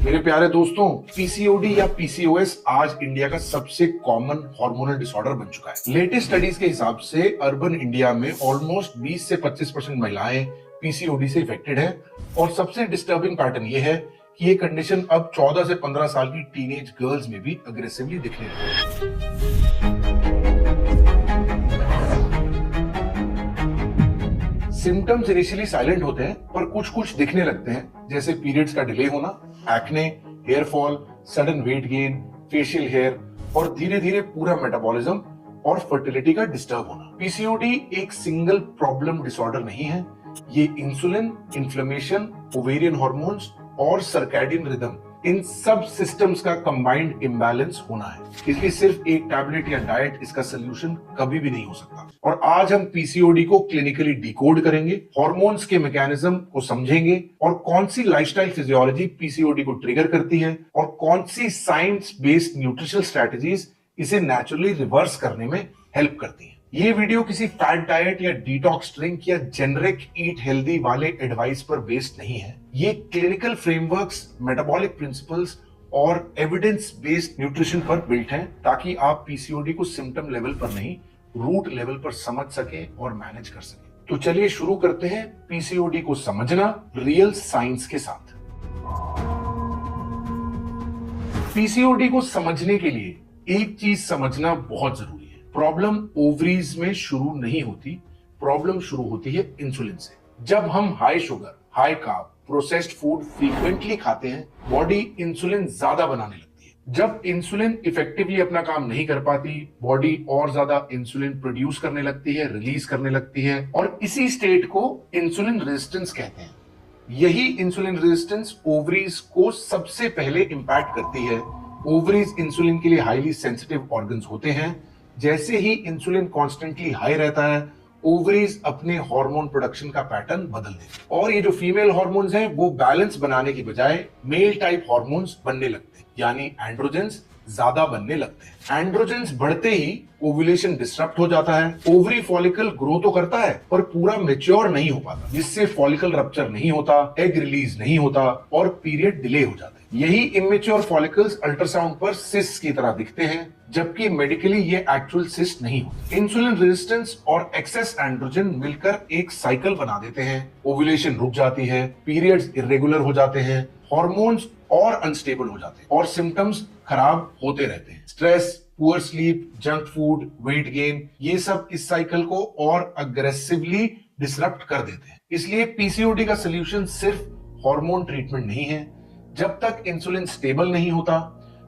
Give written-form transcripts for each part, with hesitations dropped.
मेरे प्यारे दोस्तों, पीसीओडी या पीसीओएस आज इंडिया का सबसे कॉमन हार्मोनल डिसऑर्डर बन चुका है। लेटेस्ट स्टडीज के हिसाब से अर्बन इंडिया में ऑलमोस्ट 20 से 25% महिलाएं पीसीओडी से इफेक्टेड है और सबसे डिस्टर्बिंग पैटर्न ये है कि ये कंडीशन अब 14 से 15 साल की टीनेज गर्ल्स में भी अग्रेसिवली दिखने लगी है। सिम्टम्स इनिशियली साइलेंट होते हैं पर कुछ कुछ दिखने लगते हैं, जैसे पीरियड्स का डिले होना, acne, hair fall, sudden weight gain, facial hair और धीरे धीरे पूरा मेटाबॉलिज्म और फर्टिलिटी का डिस्टर्ब होना। पीसीओडी एक सिंगल प्रॉब्लम डिसऑर्डर नहीं है, ये इंसुलिन, इन्फ्लेमेशन, ओवेरियन हॉर्मोन्स और सर्कैडियन रिदम, इन सब सिस्टम्स का कंबाइंड इम्बैलेंस होना है। इसलिए सिर्फ एक टैबलेट या डाइट इसका सोल्यूशन कभी भी नहीं हो सकता। और आज हम पीसीओडी को क्लिनिकली डिकोड करेंगे, हार्मोन्स के मैकेनिज्म को समझेंगे और कौन सी लाइफस्टाइल फिजियोलॉजी पीसीओडी को ट्रिगर करती है और कौन सी साइंस बेस्ड न्यूट्रिशनल स्ट्रेटजीज इसे नेचुरली रिवर्स करने में हेल्प करती है। ये वीडियो किसी फैट डाइट या डिटॉक्स ड्रिंक या जेनरिक ईट हेल्दी वाले एडवाइस पर बेस्ड नहीं है। ये क्लिनिकल फ्रेमवर्क्स, मेटाबॉलिक प्रिंसिपल्स और एविडेंस बेस्ड न्यूट्रिशन पर बिल्ट है, ताकि आप पीसीओडी को सिम्टम लेवल पर नहीं, रूट लेवल पर समझ सके और मैनेज कर सके। तो चलिए शुरू करते हैं पीसीओडी को समझना रियल साइंस के साथ। पीसीओडी को समझने के लिए एक चीज समझना बहुत जरूरी है। प्रॉब्लम ओवरीज में शुरू नहीं होती, प्रॉब्लम शुरू होती है इंसुलिन से। जब हम high sugar, high carb, processed food frequently खाते हैं, बॉडी इंसुलिन ज्यादा बनाने लगती है। जब इंसुलिन इफेक्टिवली अपना काम नहीं कर पाती, बॉडी और ज्यादा इंसुलिन प्रोड्यूस करने लगती है, रिलीज करने लगती है और इसी स्टेट को इंसुलिन रेजिस्टेंस कहते हैं। यही इंसुलिन रेजिस्टेंस ओवरीज को सबसे पहले इंपैक्ट करती है। ओवरीज इंसुलिन के लिए हाईली सेंसिटिव ऑर्गन्स होते हैं। जैसे ही इंसुलिन कॉन्स्टेंटली हाई रहता है, ओवरीज अपने हार्मोन प्रोडक्शन का पैटर्न बदल देते हैं और ये जो फीमेल हार्मोन्स हैं वो बैलेंस बनाने की बजाय मेल टाइप हार्मोन्स बनने लगते हैं, यानी एंड्रोजेंस ज्यादा बनने लगते हैं। एंड्रोजेंस बढ़ते ही ओव्यूलेशन डिस्टर्ब हो जाता है। ओवरी फॉलिकल ग्रो तो करता है पर पूरा मेच्योर नहीं हो पाता, जिससे फॉलिकल रप्चर नहीं होता, एग रिलीज नहीं होता और पीरियड डिले हो जाता है। यही इमेच्योर फॉलिकल्स अल्ट्रासाउंड पर सिस्ट की तरह दिखते हैं, जबकि मेडिकली ये एक्चुअल सिस्ट नहीं होते। इंसुलिन रेजिस्टेंस और एक्सेस एंड्रोजन मिलकर एक साइकिल बना देते हैं। ओव्यूलेशन रुक जाती है, पीरियड्स इरेगुलर हो जाते हैं, हार्मोन्स और अनस्टेबल हो जाते हैं और सिम्टम्स खराब होते रहते हैं। Stress, poor sleep, junk food, weight gain, ये सब इस साइकिल को और अग्रेसिवली डिसरप्ट कर देते हैं। इसलिए पीसीओडी का सोल्यूशन सिर्फ हार्मोन ट्रीटमेंट नहीं है। जब तक इंसुलिन स्टेबल नहीं होता,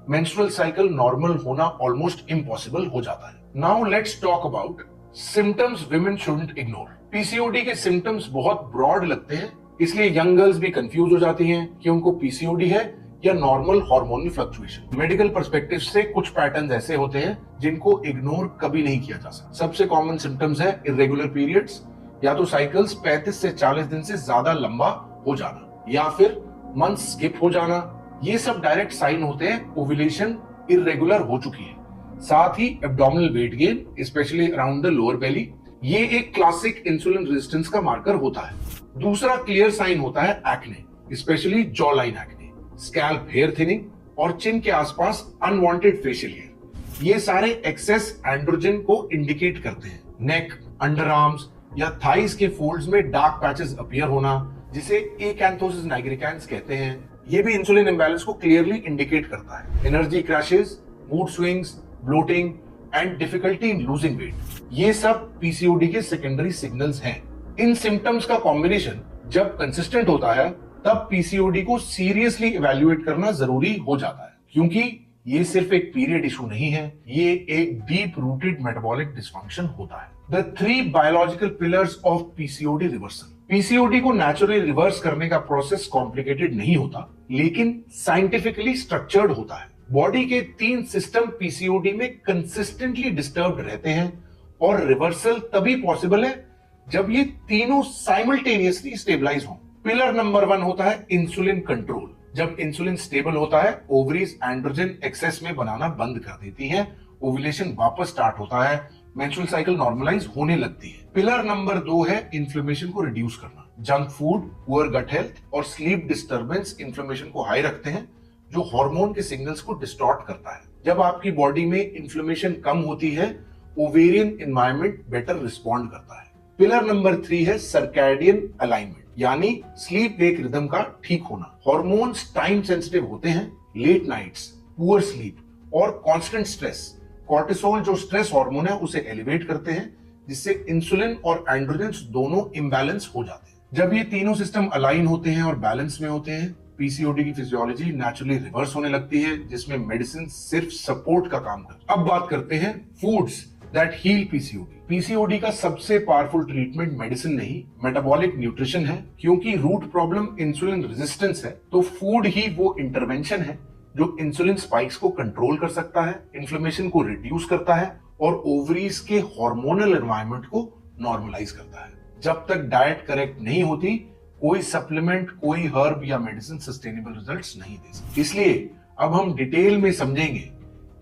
मेंस्ट्रुअल साइकिल नॉर्मल होना ऑलमोस्ट इम्पॉसिबल हो जाता है। Now let's talk about symptoms women shouldn't ignore. PCOD के सिम्टम्स बहुत ब्रॉड लगते हैं, इसलिए यंग गर्ल्स भी कंफ्यूज हो जाती हैं कि उनको पीसीओडी है या normal hormonal fluctuation. Medical perspective से कुछ पैटर्न्स ऐसे होते हैं जिनको इग्नोर कभी नहीं किया जा सकता। सबसे कॉमन सिम्टम्स है इरेगुलर पीरियड्स, या तो साइकिल्स 35 से 40 दिन से ज्यादा लंबा हो जाना या फिर मंथ स्किप हो जाना। ये सब डायरेक्ट साइन होते हैं ओव्यूलेशन इरेगुलर हो चुकी है। साथ ही abdominal weight gain, specially around the lower belly, ये एक क्लासिक इंसुलिन रेजिस्टेंस का मार्कर होता है। दूसरा क्लियर साइन होता है acne, specially jaw line acne, scalp hair thinning और चिन के आसपास अनवांटेड फेशियल हेयर। ये सारे एक्सेस एंड्रोजन को इंडिकेट करते हैं। नेक, अंडर आर्म्स या थाइस के फोल्ड्स में डार्क पैचेस अपीयर होना, जिसे एकांथोसिस नाइग्रिकांस कहते हैं, ये भी इंसुलिन इंबैलेंस को क्लियरली इंडिकेट करता है। Energy crashes, mood swings, bloating and difficulty in losing weight, ये सब पीसीओडी के सेकेंडरी सिग्नल्स हैं। इन सिम्टम्स का कॉम्बिनेशन जब कंसिस्टेंट होता है, तब पीसीओडी को सीरियसली इवैल्यूएट करना जरूरी हो जाता है, क्योंकि ये सिर्फ एक पीरियड इशू नहीं है, ये एक डीप रूटेड मेटाबॉलिक डिसफंक्शन होता है। The 3 biological pillars of PCOD reversal. PCOD को नेचुरली रिवर्स करने का प्रोसेस कॉम्प्लिकेटेड नहीं होता, लेकिन साइंटिफिकली स्ट्रक्चर्ड होता है। बॉडी के 3 सिस्टम पीसीओडी में कंसिस्टेंटली डिस्टर्ब्ड रहते हैं और रिवर्सल तभी पॉसिबल है जब ये तीनों साइमल्टेनियसली स्टेबलाइज हों। पिलर नंबर 1 होता है इंसुलिन कंट्रोल। जब इंसुलिन स्टेबल होता है, ओवरीज एंड्रोजन एक्सेस में बनाना बंद कर देती हैं, ओव्यूलेशन वापस स्टार्ट होता है, मेंस्ट्रुअल साइकिल नॉर्मलाइज होने लगती है। पिलर नंबर 2 है इन्फ्लेमेशन को रिड्यूस करना। Junk food, poor gut health और स्लीप डिस्टर्बेंस इन्फ्लेमेशन को हाई रखते हैं जो हार्मोन के सिग्नल्स को डिस्टॉर्ट करता है। जब आपकी बॉडी में इन्फ्लेमेशन कम होती है, ओवेरियन एनवायरनमेंट बेटर रिस्पॉन्ड करता है। पिलर नंबर 3 है सर्कैडियन अलाइनमेंट, यानी स्लीप वेक रिदम का ठीक होना। हार्मोन्स टाइम सेंसिटिव होते हैं। लेट नाइट्स, पुअर स्लीप और कांस्टेंट स्ट्रेस, कॉर्टिसोल जो स्ट्रेस हार्मोन है उसे एलिवेट करते हैं, जिससे इंसुलिन और एंड्रोजेंस दोनों इम्बैलेंस हो जाते हैं। जब ये तीनों सिस्टम अलाइन होते हैं और बैलेंस में होते हैं, पीसीओडी की फिजियोलॉजी नेचुरली रिवर्स होने लगती है, जिसमें मेडिसिन सिर्फ सपोर्ट का काम करती है। अब बात करते हैं foods that heal PCOD. PCOD का सबसे पावरफुल ट्रीटमेंट मेडिसिन नहीं, मेटाबॉलिक न्यूट्रिशन है। क्योंकि रूट प्रॉब्लम इंसुलिन रेजिस्टेंस है, तो फूड ही वो इंटरवेंशन है जो इंसुलिन स्पाइक्स को कंट्रोल कर सकता है, इन्फ्लेमेशन को रिड्यूस करता है और ओवरीज के हार्मोनल एनवायरनमेंट को नॉर्मलाइज करता है। जब तक डाइट करेक्ट नहीं होती, कोई सप्लीमेंट, कोई हर्ब या मेडिसिन सस्टेनेबल रिजल्ट्स नहीं दे सकती। इसलिए अब हम डिटेल में समझेंगे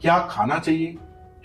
क्या खाना चाहिए,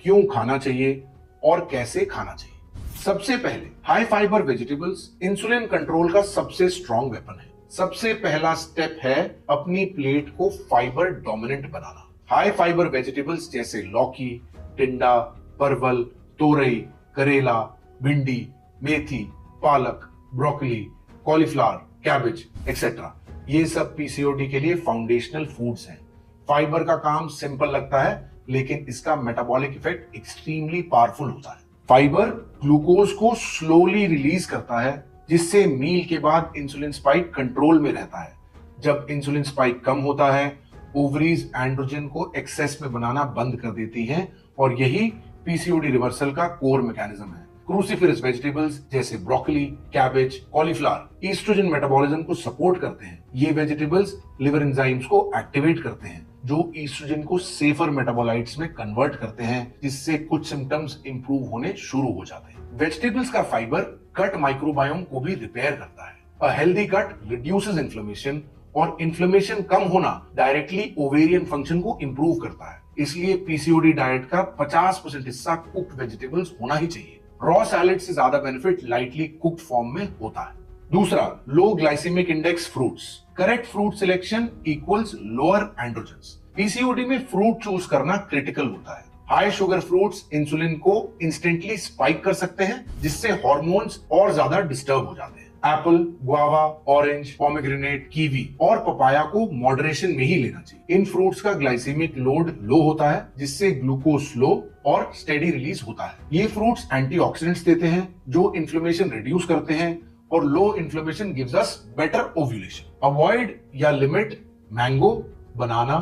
क्यों खाना चाहिए और कैसे खाना चाहिए। सबसे पहले high fibre vegetables insulin control का सबसे स्ट्रॉन्ग वेपन है। सबसे पहला स्टेप है अपनी प्लेट को फाइबर डोमिनेंट बनाना। हाई फाइबर वेजिटेबल्स जैसे लौकी, टिंडा, परवल, तोरई, करेला, भिंडी, मेथी, पालक, ब्रोकली, कॉलीफ्लावर, कैबेज एक्सेट्रा, ये सब पीसीओडी के लिए फाउंडेशनल फूड्स हैं। फाइबर का काम सिंपल लगता है, लेकिन इसका मेटाबॉलिक इफेक्ट एक्सट्रीमली पावरफुल होता है। फाइबर ग्लूकोज को स्लोली रिलीज करता है, जिससे मील के बाद इंसुलिन स्पाइक कंट्रोल में रहता है। जब इंसुलिन स्पाइक कम होता है, ओवरीज एंड्रोजन को एक्सेस में बनाना बंद कर देती हैं और यही पीसीओडी रिवर्सल का कोर मैकेनिज्म है। क्रूसीफेरस वेजिटेबल्स जैसे broccoli, cabbage, cauliflower oestrogen metabolism को सपोर्ट करते हैं। ये वेजिटेबल्स लिवर एंजाइम्स को एक्टिवेट करते हैं, जो ईस्ट्रोजन को सेफर मेटाबोलाइट्स में कन्वर्ट करते हैं, जिससे कुछ सिम्टम्स इंप्रूव होने शुरू हो जाते हैं। वेजिटेबल्स का फाइबर गट माइक्रोबायोम को भी रिपेयर करता है। A healthy gut reduces inflammation और इन्फ्लेमेशन कम होना डायरेक्टली ओवेरियन फंक्शन को इंप्रूव करता है। इसलिए पीसीओडी डाइट का 50% हिस्सा कुक्ड वेजिटेबल्स होना ही चाहिए। रॉ सैलेड से ज्यादा बेनिफिट लाइटली कुक्ड फॉर्म में होता है। दूसरा, low glycemic index fruits. Correct fruit selection equals lower androgens. PCOD में फ्रूट चूज करना क्रिटिकल होता है। हाई शुगर फ्रूट्स इंसुलिन को इंस्टेंटली स्पाइक कर सकते हैं, जिससे हार्मोन्स और ज्यादा डिस्टर्ब हो जाते हैं। Apple, guava, orange, pomegranate, kiwi और पपाया को मॉडरेशन में ही लेना चाहिए। इन फ्रूट्स का ग्लाइसेमिक लोड लो होता है, जिससे ग्लूकोज स्लो और स्टेडी रिलीज होता है। ये फ्रूट्स एंटीऑक्सीडेंट्स देते हैं, जो इन्फ्लेमेशन रिड्यूस करते हैं और low inflammation gives us better ovulation. Avoid या limit mango, banana,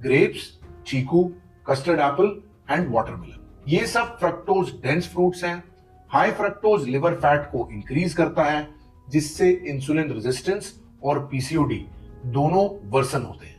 grapes, chikoo, custard apple and watermelon. ये सब फ्रक्टोज डेंस फ्रूट्स हैं। हाई फ्रक्टोज लिवर फैट को इंक्रीज करता है, जिससे इंसुलिन रेजिस्टेंस और पीसीओडी दोनों वर्सन होते हैं।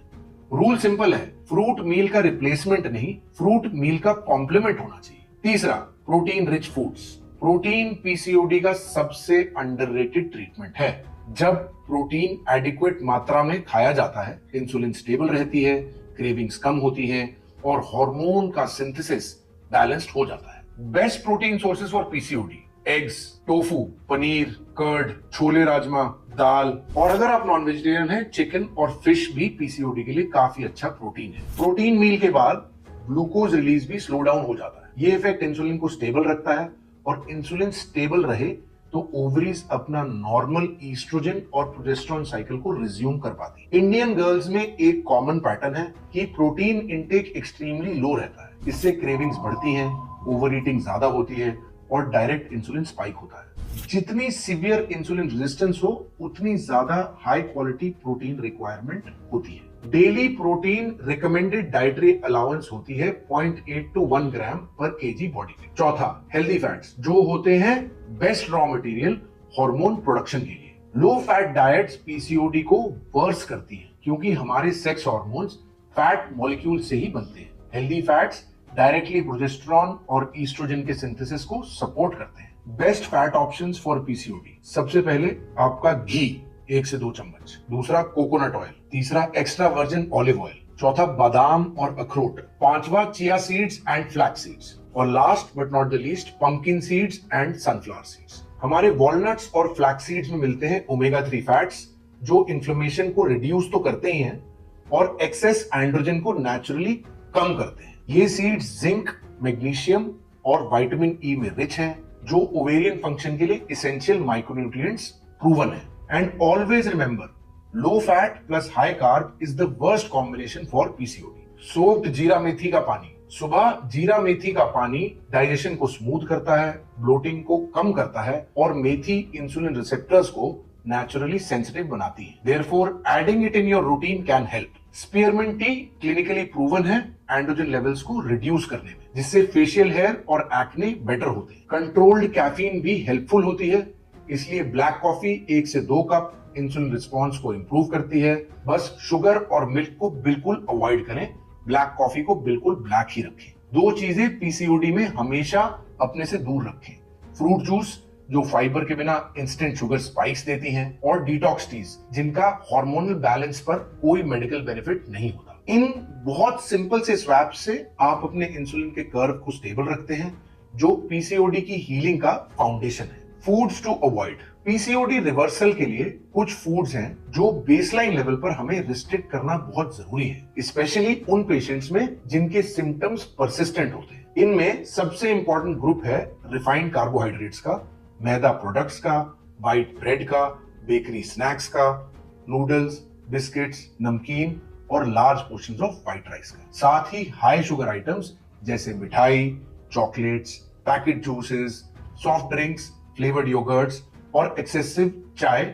रूल सिंपल है, फ्रूट मील का रिप्लेसमेंट नहीं, फ्रूट मील का कॉम्प्लीमेंट होना चाहिए। तीसरा, protein rich foods. Protein PCOD का सबसे अंडररेटेड ट्रीटमेंट है। जब प्रोटीन एडिक्वेट मात्रा में खाया जाता है, इंसुलिन स्टेबल रहती है, क्रेविंग्स कम होती है और हार्मोन का सिंथेसिस बैलेंस्ड हो जाता है। Best protein sources for PCOD: eggs, tofu, paneer, curd, chole rajma, dal और अगर आप नॉन वेजिटेरियन हैं, चिकन और फिश भी पीसीओडी के लिए काफी अच्छा प्रोटीन है। प्रोटीन मील के बाद ग्लूकोज रिलीज भी स्लो डाउन हो जाता है। ये इफेक्ट इंसुलिन को स्टेबल रखता है और इंसुलिन स्टेबल रहे तो ओवरीज अपना नॉर्मल ईस्ट्रोजन और प्रोजेस्टेरोन साइकिल को रिज्यूम कर पाती है। इंडियन गर्ल्स में एक कॉमन पैटर्न है कि प्रोटीन इंटेक एक्सट्रीमली लो रहता है। इससे क्रेविंग्स बढ़ती हैं, ओवर ईटिंग ज्यादा होती है और डायरेक्ट इंसुलिन स्पाइक होता है। जितनी सीवियर इंसुलिन रेजिस्टेंस हो, उतनी ज्यादा हाई क्वालिटी प्रोटीन रिक्वायरमेंट होती है। Daily protein recommended dietary allowance होती है 0.8 to 1 ग्राम पर केजी बॉडी वेट। चौथा, हेल्दी फैट्स, जो होते हैं best raw material hormone production के लिए। लो फैट डाइट्स पीसीओडी को वर्स करती हैं, क्योंकि हमारे सेक्स हार्मोन्स फैट मॉलिक्यूल से ही बनते हैं। हेल्दी फैट्स डायरेक्टली प्रोजेस्टेरोन और ईस्ट्रोजन के सिंथेसिस को सपोर्ट करते हैं। Best fat options for PCOD: सबसे पहले आपका घी 1 से 2 चम्मच, दूसरा कोकोनट ऑयल, तीसरा एक्स्ट्रा वर्जिन ऑलिव ऑयल, चौथा बादाम और अखरोट, पांचवा chia seeds and flax seeds और last but not the least pumpkin seeds and sunflower seeds. हमारे वॉलनट्स और फ्लैक्स सीड्स में मिलते हैं ओमेगा 3 फैट्स, जो इन्फ्लेमेशन को रिड्यूस तो करते ही हैं और एक्सेस एंड्रोजन को नेचुरली कम करते हैं। ये सीड्स जिंक, मैग्नीशियम और विटामिन ई में रिच हैं, जो ओवेरियन फंक्शन के लिए एसेंशियल माइक्रोन्यूट्रिएंट्स प्रूवन है। And always remember, low fat plus high carb is the worst combination for PCOD. Soaked जीरा मेथी का पानी। सुबह जीरा मेथी का पानी डाइजेशन को स्मूथ करता है, ब्लोटिंग को कम करता है और मेथी इंसुलिन रिसेप्टर्स को नेचुरली सेंसिटिव बनाती है। Therefore adding it in your routine can help. Spearmint tea clinically proven है एंड्रोजन लेवल्स को रिड्यूस करने में, जिससे फेशियल हेयर और एक्ने बेटर होते हैं। कंट्रोल्ड कैफीन भी हेल्पफुल होती है, इसलिए ब्लैक कॉफी 1 से 2 कप इंसुलिन रिस्पॉन्स को इंप्रूव करती है। बस शुगर और मिल्क को बिल्कुल अवॉइड करें, ब्लैक कॉफी को बिल्कुल ब्लैक ही रखें। 2 चीजें पीसीओडी में हमेशा अपने से दूर रखें, फ्रूट जूस जो फाइबर के बिना इंस्टेंट शुगर स्पाइक्स देती हैं, और डिटॉक्स टीज जिनका हार्मोनल बैलेंस पर कोई मेडिकल बेनिफिट नहीं होता। इन बहुत सिंपल से स्वैप्स से आप अपने इंसुलिन के कर्व को स्टेबल रखते हैं, जो पीसीओडी की हीलिंग का फाउंडेशन है। Foods to avoid. PCOD reversal के लिए कुछ फूड्स हैं जो बेसलाइन लेवल पर हमें रिस्ट्रिक्ट करना बहुत जरूरी है, स्पेशली उन पेशेंट्स में जिनके सिम्टम्स परसिस्टेंट होते हैं। इनमें सबसे इंपॉर्टेंट ग्रुप है रिफाइंड कार्बोहाइड्रेट्स का, मैदा प्रोडक्ट्स का, व्हाइट ब्रेड का, बेकरी स्नैक्स का, नूडल्स, बिस्किट्स, नमकीन और large portions of white rice का। साथ ही हाई शुगर आइटम्स जैसे मिठाई, chocolates, packet juices, soft drinks, flavoured yoghurts और एक्सेसिव चाय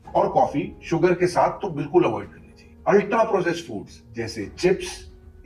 और कॉफी शुगर के साथ तो बिल्कुल अवॉइड करनी चाहिए। अल्ट्रा प्रोसेस्ड फूड्स जैसे chips,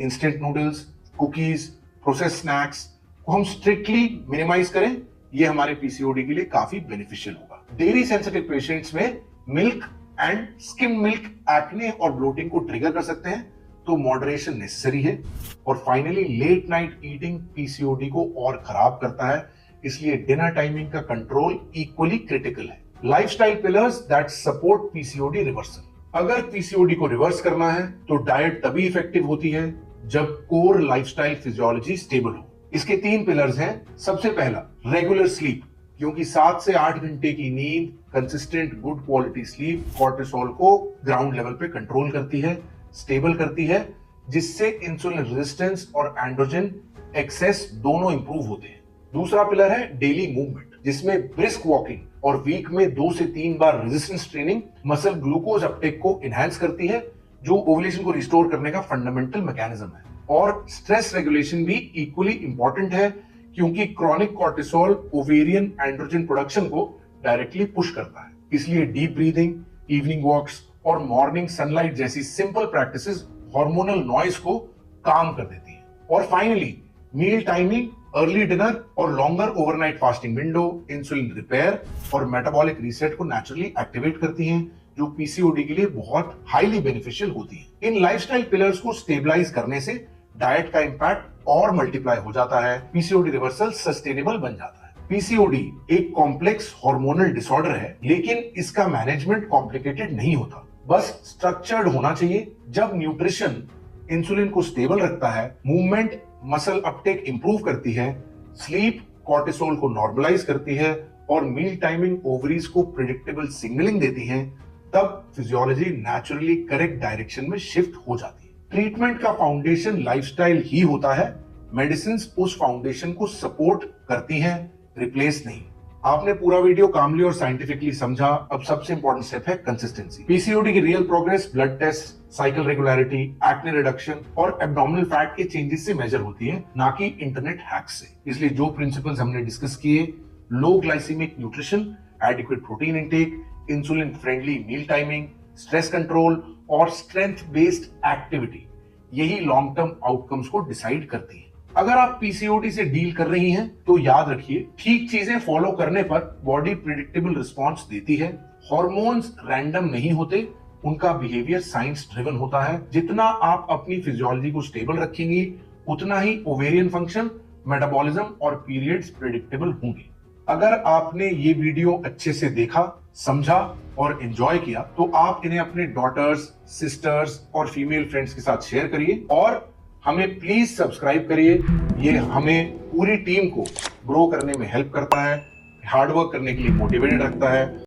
instant noodles, cookies, processed snacks को हम स्ट्रिक्टली मिनिमाइज करें, ये हमारे पीसीओडी के लिए काफी बेनिफिशियल होगा। डेयरी सेंसिटिव पेशेंट्स में milk and skim milk acne और ब्लोटिंग को ट्रिगर कर सकते हैं, तो मॉडरेशन नेसेसरी है। और finally late night eating PCOD को और खराब करता है, इसलिए डिनर टाइमिंग का कंट्रोल इक्वली क्रिटिकल है। Lifestyle pillars that support PCOD reversal. अगर पीसीओडी को रिवर्स करना है तो डाइट तभी इफेक्टिव होती है जब कोर लाइफस्टाइल फिजियोलॉजी स्टेबल हो। इसके 3 पिलर्स हैं। सबसे पहला रेगुलर स्लीप, क्योंकि 7 से 8 घंटे की नींद, consistent good quality sleep cortisol को ग्राउंड लेवल पे कंट्रोल करती है, स्टेबल करती है, जिससे इंसुलिन रेजिस्टेंस और एंड्रोजन एक्सेस दोनों इंप्रूव होते हैं। दूसरा पिलर है डेली मूवमेंट, जिसमें ब्रिस्क वॉकिंग और वीक में 2 से 3 बार resistance training muscle glucose uptake को एनहांस करती है, जो ओवुलेशन को रिस्टोर करने का फंडामेंटल मैकेनिज्म है। और स्ट्रेस रेगुलेशन भी इक्वली इंपॉर्टेंट है, क्योंकि chronic cortisol ovarian androgen production को डायरेक्टली पुश करता है। इसलिए डीप ब्रीदिंग, इवनिंग वॉक्स और मॉर्निंग सनलाइट जैसी सिंपल प्रैक्टिसेस हार्मोनल नॉइज को काम कर देती है। और finally meal timing, early dinner और longer overnight fasting window insulin repair और मेटाबॉलिक रीसेट को नेचुरली एक्टिवेट करती हैं, जो पीसीओडी के लिए बहुत हाईली बेनिफिशियल होती है। इन लाइफस्टाइल पिलर्स को स्टेबलाइज करने से डाइट का इंपैक्ट और मल्टीप्लाई हो जाता है, पीसीओडी रिवर्सल सस्टेनेबल बन जाता है। पीसीओडी एक कॉम्प्लेक्स हार्मोनल डिसऑर्डर है, लेकिन इसका मैनेजमेंट कॉम्प्लिकेटेड नहीं होता, बस स्ट्रक्चर्ड होना चाहिए। जब न्यूट्रिशन इंसुलिन को स्टेबल रखता है, मूवमेंट मसल अपटेक इंप्रूव करती है, स्लीप कॉर्टिसोल को नॉर्मलाइज करती है और मील टाइमिंग ओवरीज को प्रेडिक्टेबल सिग्नलिंग देती है, तब फिजियोलॉजी नेचुरली करेक्ट डायरेक्शन में शिफ्ट हो जाती है। ट्रीटमेंट का फाउंडेशन लाइफस्टाइल ही होता है, मेडिसिन्स उस फाउंडेशन को सपोर्ट करती हैं, रिप्लेस नहीं। आपने पूरा वीडियो कामली और साइंटिफिकली समझा। अब सबसे इंपॉर्टेंट स्टेप है कंसिस्टेंसी। पीसीओडी की real progress blood test, cycle regularity, acne reduction और एब्डोमिनल फैट के चेंजेस से मेजर होती है, ना कि इंटरनेट हैक्स से। इसलिए जो प्रिंसिपल्स हमने डिस्कस किए, low glycemic nutrition, adequate protein intake, insulin friendly meal timing, stress control और स्ट्रेंथ बेस्ड एक्टिविटी, यही लॉन्ग टर्म आउटकम्स को डिसाइड करती है। अगर आप पीसीओडी से डील कर रही हैं, तो याद रखिए, ठीक चीजें फॉलो करने पर बॉडी प्रिडिक्टेबल रिस्पॉन्स देती है। हॉर्मोन्स रैंडम नहीं होते, उनका बिहेवियर साइंस ड्रिवन होता है। जितना आप अपनी फिजियोलॉजी को स्टेबल रखेंगी, उतना ही ओवेरियन फंक्शन, मेटाबॉलिज्म और पीरियड्स प्रिडिक्टेबल होंगे। अगर आपने ये वीडियो अच्छे से देखा, समझा और एंजॉय किया, तो आप इन्हें अपने डॉटर्स, सिस्टर्स और फीमेल फ्रेंड्स के साथ शेयर करिए और हमें प्लीज सब्सक्राइब करिए। ये हमें पूरी टीम को ग्रो करने में हेल्प करता है, हार्डवर्क करने के लिए मोटिवेटेड रखता है।